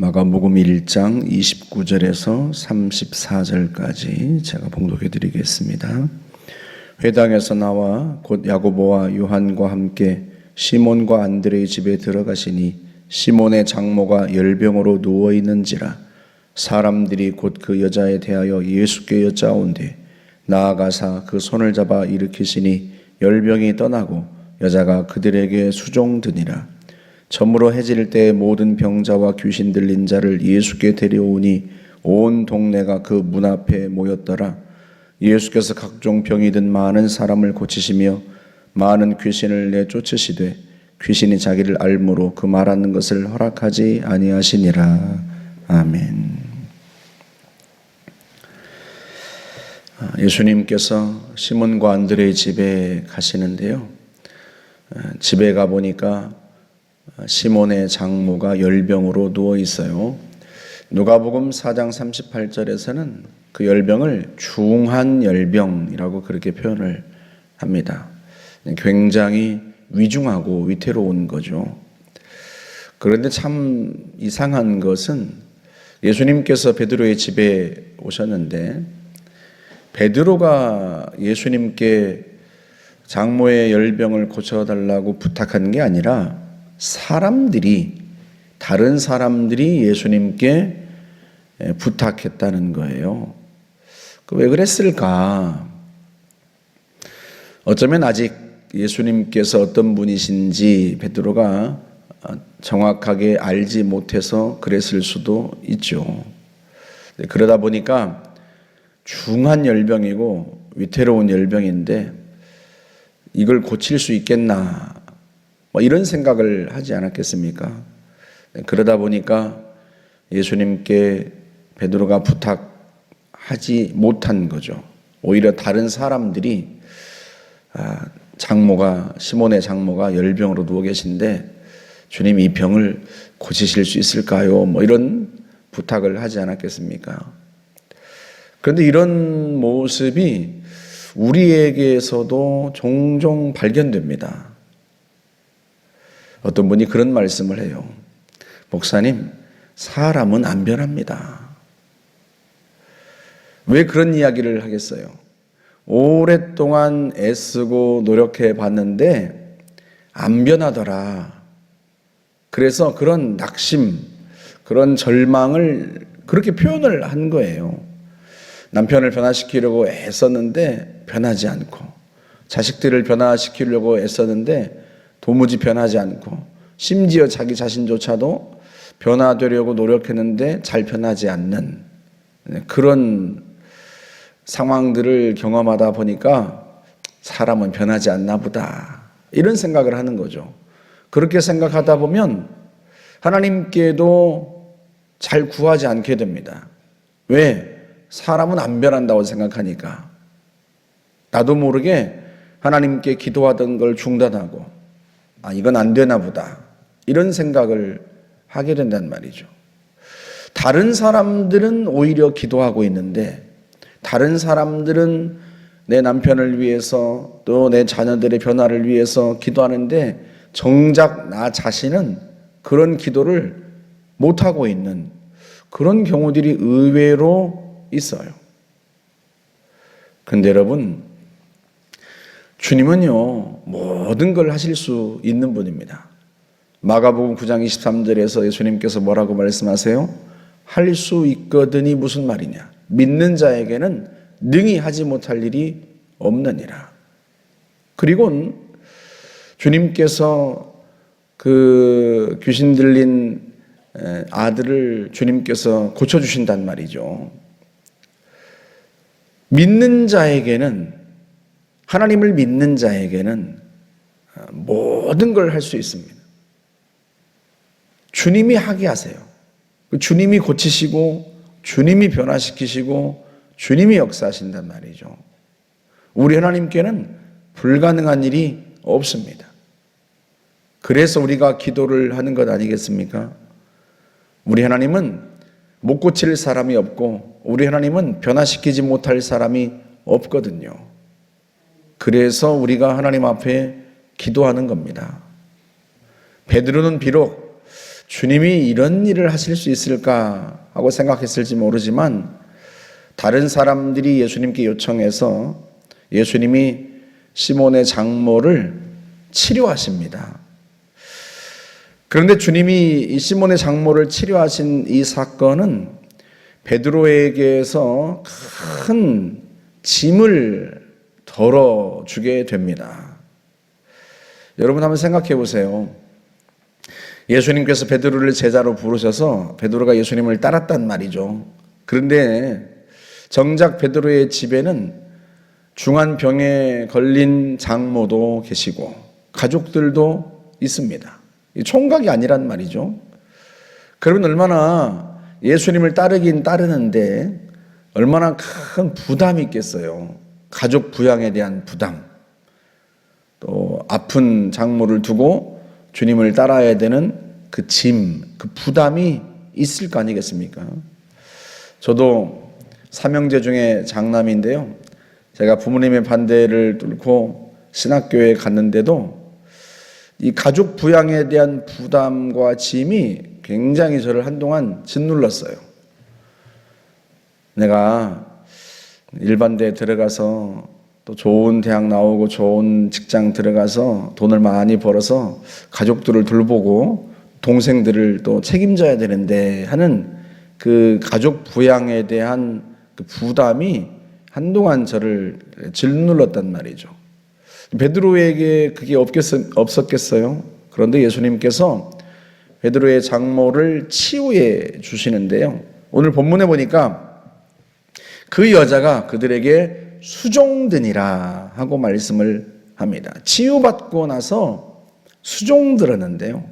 마가복음 1장 29절에서 34절까지 제가 봉독해 드리겠습니다. 회당에서 나와 곧 야고보와 요한과 함께 시몬과 안드레의 집에 들어가시니 시몬의 장모가 열병으로 누워 있는지라. 사람들이 곧 그 여자에 대하여 예수께 여짜온대 나아가사 그 손을 잡아 일으키시니 열병이 떠나고 여자가 그들에게 수종드니라. 저물어 해질 때 모든 병자와 귀신 들린 자를 예수께 데려오니 온 동네가 그 문 앞에 모였더라. 예수께서 각종 병이 든 많은 사람을 고치시며 많은 귀신을 내쫓으시되 귀신이 자기를 알므로 그 말하는 것을 허락하지 아니하시니라. 아멘. 예수님께서 시몬과 안드레의 집에 가시는데요. 집에 가보니까 시몬의 장모가 열병으로 누워 있어요. 누가복음 4장 38절에서는 그 열병을 중한 열병이라고 그렇게 표현을 합니다. 굉장히 위중하고 위태로운 거죠. 그런데 참 이상한 것은 예수님께서 베드로의 집에 오셨는데 베드로가 예수님께 장모의 열병을 고쳐달라고 부탁한 게 아니라 다른 사람들이 예수님께 부탁했다는 거예요. 왜 그랬을까? 어쩌면 아직 예수님께서 어떤 분이신지 베드로가 정확하게 알지 못해서 그랬을 수도 있죠. 그러다 보니까 중한 열병이고 위태로운 열병인데 이걸 고칠 수 있겠나? 이런 생각을 하지 않았겠습니까? 그러다 보니까 예수님께 베드로가 부탁하지 못한 거죠. 오히려 다른 사람들이 시몬의 장모가 열병으로 누워 계신데 주님 이 병을 고치실 수 있을까요? 이런 부탁을 하지 않았겠습니까? 그런데 이런 모습이 우리에게서도 종종 발견됩니다. 어떤 분이 그런 말씀을 해요. 목사님, 사람은 안 변합니다. 왜 그런 이야기를 하겠어요? 오랫동안 애쓰고 노력해 봤는데 안 변하더라. 그래서 그런 낙심, 그런 절망을 그렇게 표현을 한 거예요. 남편을 변화시키려고 애썼는데 변하지 않고, 자식들을 변화시키려고 애썼는데 도무지 변하지 않고, 심지어 자기 자신조차도 변화되려고 노력했는데 잘 변하지 않는 그런 상황들을 경험하다 보니까 사람은 변하지 않나 보다, 이런 생각을 하는 거죠. 그렇게 생각하다 보면 하나님께도 잘 구하지 않게 됩니다. 왜? 사람은 안 변한다고 생각하니까. 나도 모르게 하나님께 기도하던 걸 중단하고 이건 안 되나 보다, 이런 생각을 하게 된단 말이죠. 다른 사람들은 오히려 기도하고 있는데, 다른 사람들은 내 남편을 위해서 또 내 자녀들의 변화를 위해서 기도하는데 정작 나 자신은 그런 기도를 못하고 있는 그런 경우들이 의외로 있어요. 그런데 여러분, 주님은요 모든 걸 하실 수 있는 분입니다. 마가복음 9장 23절에서 예수님께서 뭐라고 말씀하세요? 할 수 있거든이 무슨 말이냐? 믿는 자에게는 능히 하지 못할 일이 없느니라. 그리고 주님께서 그 귀신 들린 아들을 주님께서 고쳐주신단 말이죠. 하나님을 믿는 자에게는 모든 걸 할 수 있습니다. 주님이 하게 하세요. 주님이 고치시고 주님이 변화시키시고 주님이 역사하신단 말이죠. 우리 하나님께는 불가능한 일이 없습니다. 그래서 우리가 기도를 하는 것 아니겠습니까? 우리 하나님은 못 고칠 사람이 없고 우리 하나님은 변화시키지 못할 사람이 없거든요. 그래서 우리가 하나님 앞에 기도하는 겁니다. 베드로는 비록 주님이 이런 일을 하실 수 있을까 하고 생각했을지 모르지만 다른 사람들이 예수님께 요청해서 예수님이 시몬의 장모를 치료하십니다. 그런데 주님이 이 시몬의 장모를 치료하신 이 사건은 베드로에게서 큰 짐을 덜어주게 됩니다. 여러분 한번 생각해 보세요. 예수님께서 베드로를 제자로 부르셔서 베드로가 예수님을 따랐단 말이죠. 그런데 정작 베드로의 집에는 중한 병에 걸린 장모도 계시고 가족들도 있습니다. 총각이 아니란 말이죠. 그러면 얼마나 예수님을 따르긴 따르는데 얼마나 큰 부담이 있겠어요. 가족 부양에 대한 부담, 또 아픈 장모를 두고 주님을 따라야 되는 그 짐, 그 부담이 있을 거 아니겠습니까? 저도 삼형제 중에 장남인데요. 제가 부모님의 반대를 뚫고 신학교에 갔는데도 이 가족 부양에 대한 부담과 짐이 굉장히 저를 한동안 짓눌렀어요. 내가 일반대에 들어가서 또 좋은 대학 나오고 좋은 직장 들어가서 돈을 많이 벌어서 가족들을 돌보고 동생들을 또 책임져야 되는데 하는 그 가족 부양에 대한 그 부담이 한동안 저를 짓눌렀단 말이죠. 베드로에게 그게 없었겠어요? 그런데 예수님께서 베드로의 장모를 치유해 주시는데요. 오늘 본문에 보니까 그 여자가 그들에게 수종드니라 하고 말씀을 합니다. 치유받고 나서 수종들었는데요.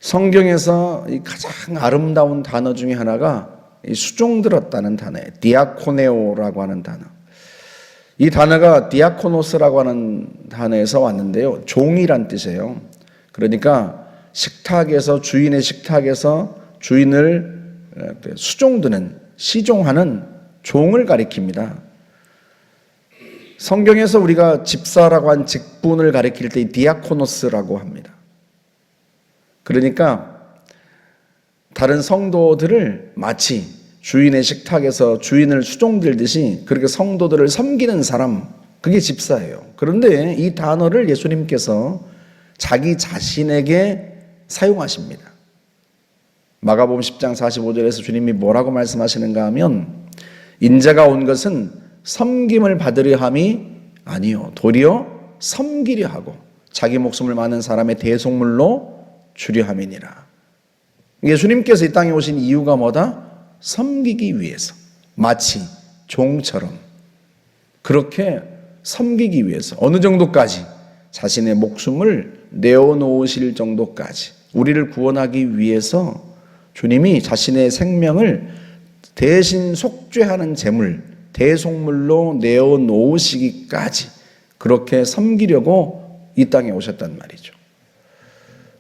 성경에서 이 가장 아름다운 단어 중에 하나가 이 수종들었다는 단어예요. 디아코네오라고 하는 단어. 이 단어가 디아코노스라고 하는 단어에서 왔는데요. 종이란 뜻이에요. 그러니까 식탁에서 주인의 식탁에서 주인을 수종드는 시종하는 종을 가리킵니다. 성경에서 우리가 집사라고 한 직분을 가리킬 때 디아코노스라고 합니다. 그러니까 다른 성도들을 마치 주인의 식탁에서 주인을 수종들듯이 그렇게 성도들을 섬기는 사람, 그게 집사예요. 그런데 이 단어를 예수님께서 자기 자신에게 사용하십니다. 마가복음 10장 45절에서 주님이 뭐라고 말씀하시는가 하면 인자가 온 것은 섬김을 받으려 함이 아니요 도리어 섬기려 하고 자기 목숨을 많은 사람의 대속물로 주려 함이니라. 예수님께서 이 땅에 오신 이유가 뭐다? 섬기기 위해서, 마치 종처럼 그렇게 섬기기 위해서 어느 정도까지? 자신의 목숨을 내어놓으실 정도까지 우리를 구원하기 위해서 주님이 자신의 생명을 대신 속죄하는 제물, 대속물로 내어놓으시기까지 그렇게 섬기려고 이 땅에 오셨단 말이죠.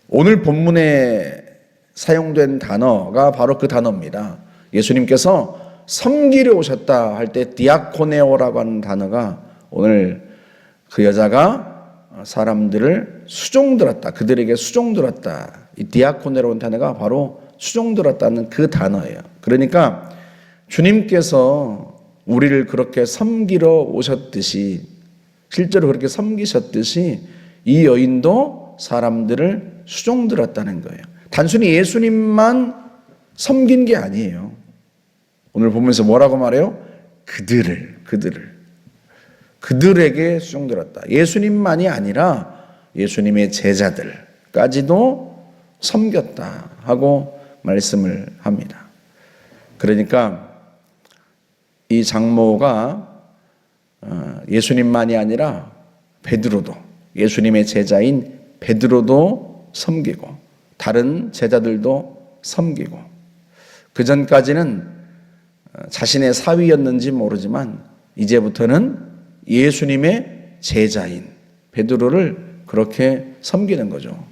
오늘 본문에 사용된 단어가 바로 그 단어입니다. 예수님께서 섬기려 오셨다 할 때 디아코네오라고 하는 단어가 오늘 그 여자가 사람들을 수종들었다, 그들에게 수종들었다, 이 디아코네라는 단어가 바로 수종들었다는 그 단어예요. 그러니까 주님께서 우리를 그렇게 섬기러 오셨듯이, 실제로 그렇게 섬기셨듯이 이 여인도 사람들을 수종들었다는 거예요. 단순히 예수님만 섬긴 게 아니에요. 오늘 보면서 뭐라고 말해요? 그들에게 수종들었다. 예수님만이 아니라 예수님의 제자들까지도 섬겼다 하고 말씀을 합니다. 그러니까 이 장모가 예수님만이 아니라 베드로도, 예수님의 제자인 베드로도 섬기고 다른 제자들도 섬기고, 그 전까지는 자신의 사위였는지 모르지만 이제부터는 예수님의 제자인 베드로를 그렇게 섬기는 거죠.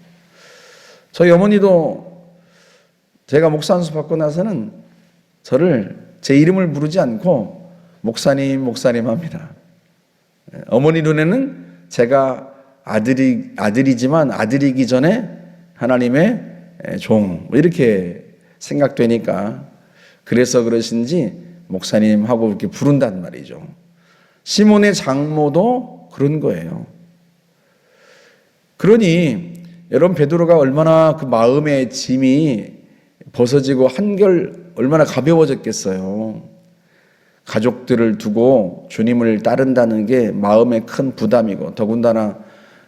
저희 어머니도 제가 목사 안수 받고 나서는 저를 제 이름을 부르지 않고 목사님 합니다. 어머니 눈에는 제가 아들이지만 아들이기 전에 하나님의 종 이렇게 생각되니까 그래서 그러신지 목사님하고 이렇게 부른단 말이죠. 시몬의 장모도 그런 거예요. 그러니 여러분 베드로가 얼마나 그 마음의 짐이 벗어지고 한결 얼마나 가벼워졌겠어요. 가족들을 두고 주님을 따른다는 게 마음의 큰 부담이고 더군다나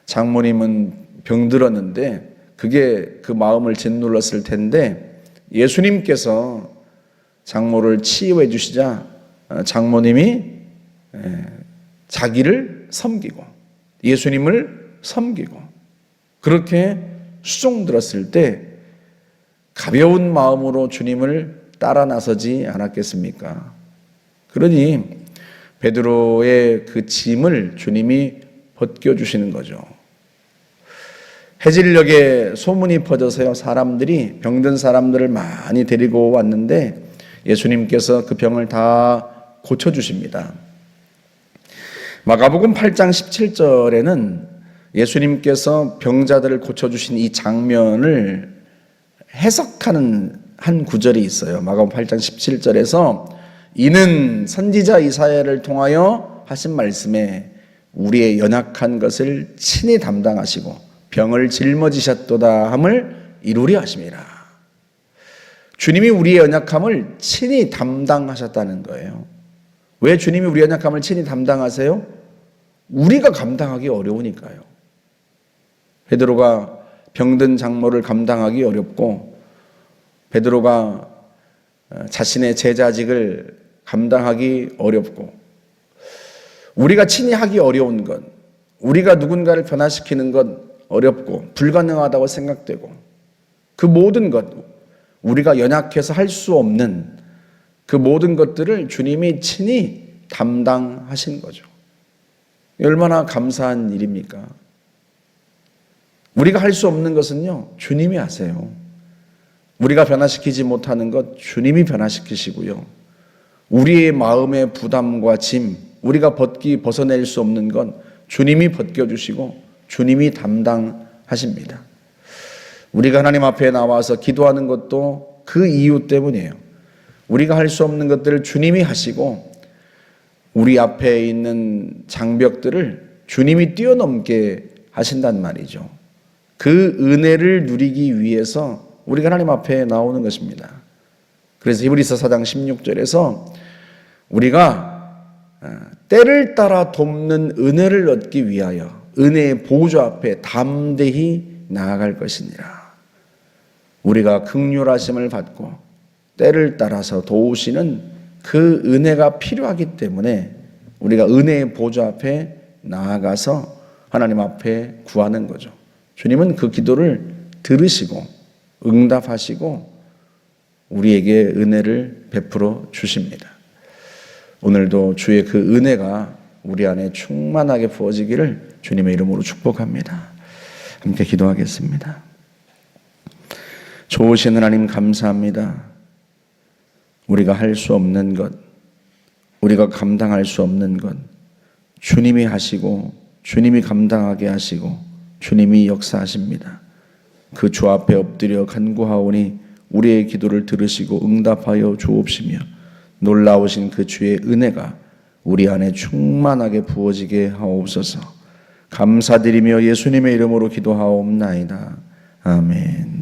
장모님은 병들었는데 그게 그 마음을 짓눌렀을 텐데 예수님께서 장모를 치유해 주시자 장모님이 자기를 섬기고 예수님을 섬기고 그렇게 수종 들었을 때 가벼운 마음으로 주님을 따라 나서지 않았겠습니까? 그러니 베드로의 그 짐을 주님이 벗겨주시는 거죠. 해질녘에 소문이 퍼져서요, 사람들이 병든 사람들을 많이 데리고 왔는데 예수님께서 그 병을 다 고쳐주십니다. 마가복음 8장 17절에는 예수님께서 병자들을 고쳐주신 이 장면을 해석하는 한 구절이 있어요. 마가복음 8장 17절에서 이는 선지자 이사야를 통하여 하신 말씀에 우리의 연약한 것을 친히 담당하시고 병을 짊어지셨도다 함을 이루려 하심이라. 주님이 우리의 연약함을 친히 담당하셨다는 거예요. 왜 주님이 우리의 연약함을 친히 담당하세요? 우리가 감당하기 어려우니까요. 베드로가 병든 장모를 감당하기 어렵고 베드로가 자신의 제자직을 감당하기 어렵고 우리가 친히 하기 어려운 것, 우리가 누군가를 변화시키는 것 어렵고 불가능하다고 생각되고 그 모든 것, 우리가 연약해서 할 수 없는 그 모든 것들을 주님이 친히 담당하신 거죠. 얼마나 감사한 일입니까? 우리가 할 수 없는 것은요, 주님이 하세요. 우리가 변화시키지 못하는 것 주님이 변화시키시고요. 우리의 마음의 부담과 짐, 우리가 벗어낼 수 없는 건 주님이 벗겨주시고 주님이 담당하십니다. 우리가 하나님 앞에 나와서 기도하는 것도 그 이유 때문이에요. 우리가 할 수 없는 것들을 주님이 하시고 우리 앞에 있는 장벽들을 주님이 뛰어넘게 하신단 말이죠. 그 은혜를 누리기 위해서 우리가 하나님 앞에 나오는 것입니다. 그래서 히브리서 4장 16절에서 우리가 때를 따라 돕는 은혜를 얻기 위하여 은혜의 보좌 앞에 담대히 나아갈 것이니라. 우리가 긍휼하심을 받고 때를 따라서 도우시는 그 은혜가 필요하기 때문에 우리가 은혜의 보좌 앞에 나아가서 하나님 앞에 구하는 거죠. 주님은 그 기도를 들으시고 응답하시고 우리에게 은혜를 베풀어 주십니다. 오늘도 주의 그 은혜가 우리 안에 충만하게 부어지기를 주님의 이름으로 축복합니다. 함께 기도하겠습니다. 좋으신 하나님 감사합니다. 우리가 할 수 없는 것, 우리가 감당할 수 없는 것 주님이 하시고 주님이 감당하게 하시고 주님이 역사하십니다. 그 주 앞에 엎드려 간구하오니 우리의 기도를 들으시고 응답하여 주옵시며 놀라우신 그 주의 은혜가 우리 안에 충만하게 부어지게 하옵소서. 감사드리며 예수님의 이름으로 기도하옵나이다. 아멘.